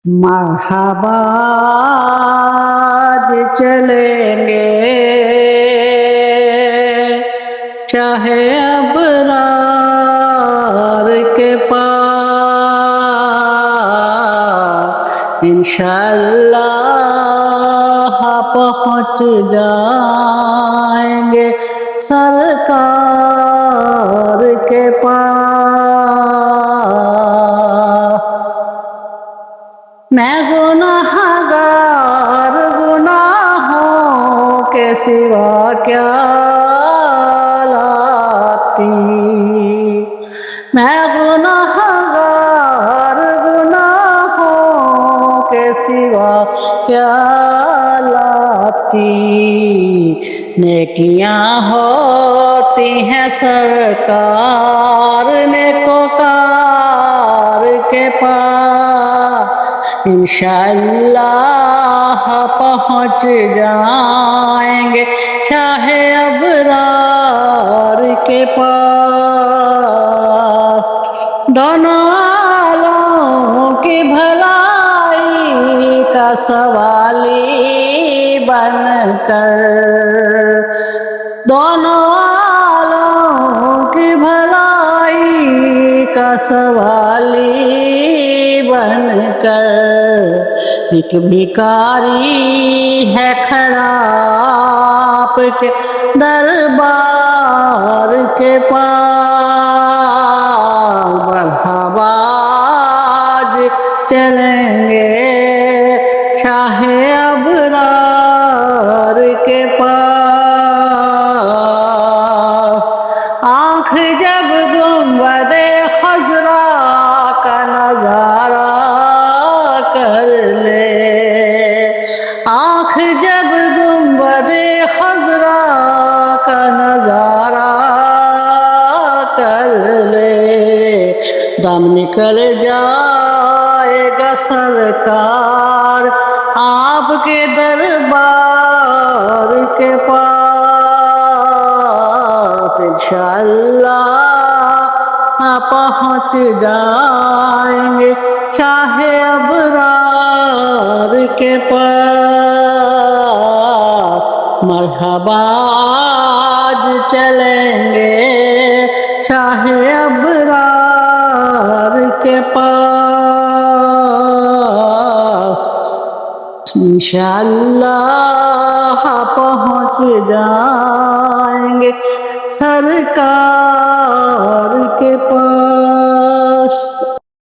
مرحبا آج چلیں گے چاہے ابرار کے پاس انشاءاللہ پہنچ جائیں گے سرکار کے پاس میں گناہگار گناہوں کے سوا کیا لاتی میں گناہگار گناہوں کے سوا کیا لاتی نیکیاں ہوتی ہیں سرکار نیکوکار کے پاس انشاءاللہ پہنچ جائیں گے شاہ ابرار کے پاس دونوں عالم کی بھلائی کا سوالی بن کر دونوں عالم کی بھلائی کا سوالی بن کر ایک بھکاری ہے کھڑا آپ کے دربار کے پاس مرحبا آج چلیں گے شاہ ابرار کے پاس آنکھ جب گنبد خضرا کا نظارہ کر لے آنکھ جب گنبد خضرا کا نظارہ کر لے دم نکل جائے گا سرکار آپ کے دربار کے پاس انشاءاللہ پہنچ جائیں گے شاہ ابرار کے پاس مرحبا آج چلیں گے شاہ ابرار کے پاس انشاءاللہ پہنچ جائیں گے سرکار کے پاس